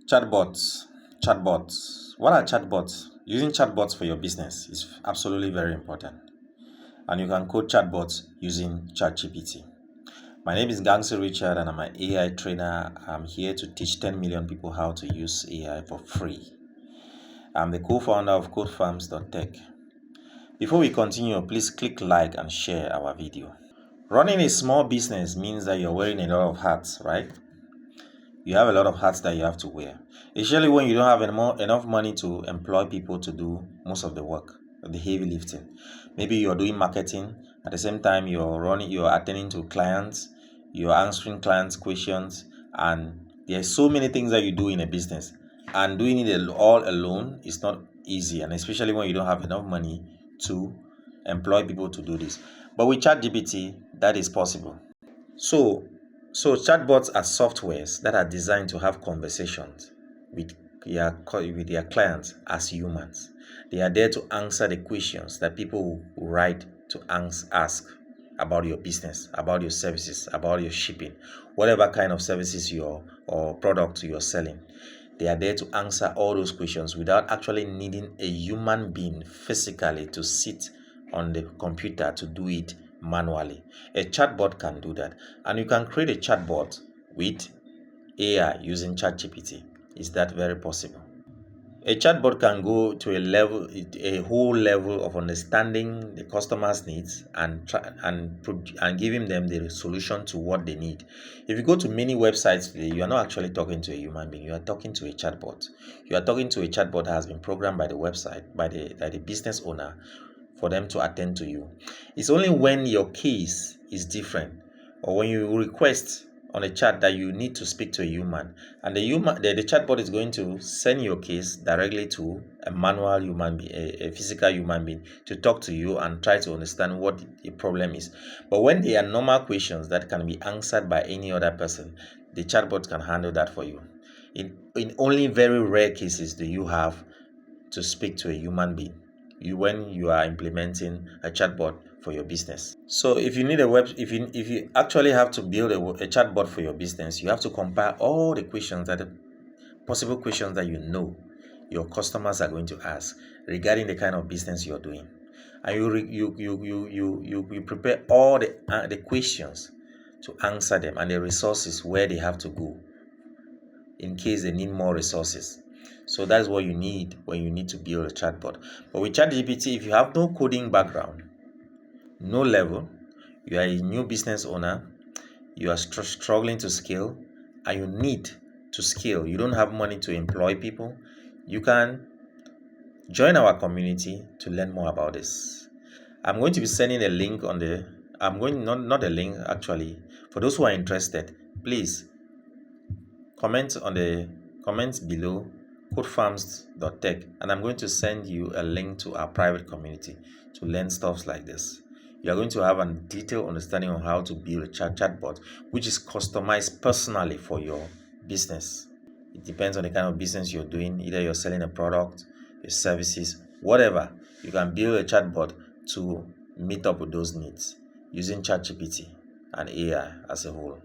Chatbots. Chatbots. What are chatbots? Using chatbots for your business is absolutely very important. And you can code chatbots using ChatGPT. My name is Gangster Richard and I'm an AI trainer. I'm here to teach 10 million people how to use AI for free. I'm the co-founder of codefarms.tech. Before we continue, please click like and share our video. Running a small business means that you're wearing a lot of hats, right? You have a lot of hats that you have to wear, especially when you don't have enough money to employ people to do most of the work, the heavy lifting. Maybe you're doing marketing at the same time you're attending to clients, you're answering clients' questions, and there's so many things that you do in a business, and doing it all alone is not easy, and especially when you don't have enough money to employ people to do this. But with ChatGPT, that is possible. So, chatbots are softwares that are designed to have conversations with their clients as humans. They are there to answer the questions that people will write to ask about your business, about your services, about your shipping, whatever kind of services or product you're selling. They are there to answer all those questions without actually needing a human being physically to sit on the computer to do it manually. A chatbot can do that, and you can create a chatbot with AI using ChatGPT. Is that very possible? A chatbot can go to a whole level of understanding the customer's needs and giving them the solution to what they need. If you go to many websites today, you are not actually talking to a human being. You are talking to a chatbot. You are talking to a chatbot that has been programmed by the website, by the business owner, for them to attend to you. It's only when your case is different, or when you request on a chat that you need to speak to a human, and the chatbot is going to send your case directly to a manual human being, a physical human being, to talk to you and try to understand what the problem is. But when they are normal questions that can be answered by any other person, the chatbot can handle that for you. In only very rare cases do you have to speak to a human being when you are implementing a chatbot for your business. So if you need if you actually have to build a chatbot for your business, you have to compile all the possible questions that your customers are going to ask regarding the kind of business you're doing, and you prepare all the questions to answer them, and the resources where they have to go in case they need more resources. So that's what you need when you need to build a chatbot. But with ChatGPT, if you have no coding background, no level, you are a new business owner, you are struggling to scale, and you need to scale, you don't have money to employ people, you can join our community to learn more about this. I'm going to be sending a link not a link actually. For those who are interested, please comment on the comments below, codefarms.tech, and I'm going to send you a link to our private community to learn stuff like this. You are going to have a detailed understanding on how to build a chatbot, which is customized personally for your business. It depends on the kind of business you're doing. Either you're selling a product, your services, whatever. You can build a chatbot to meet up with those needs using ChatGPT and AI as a whole.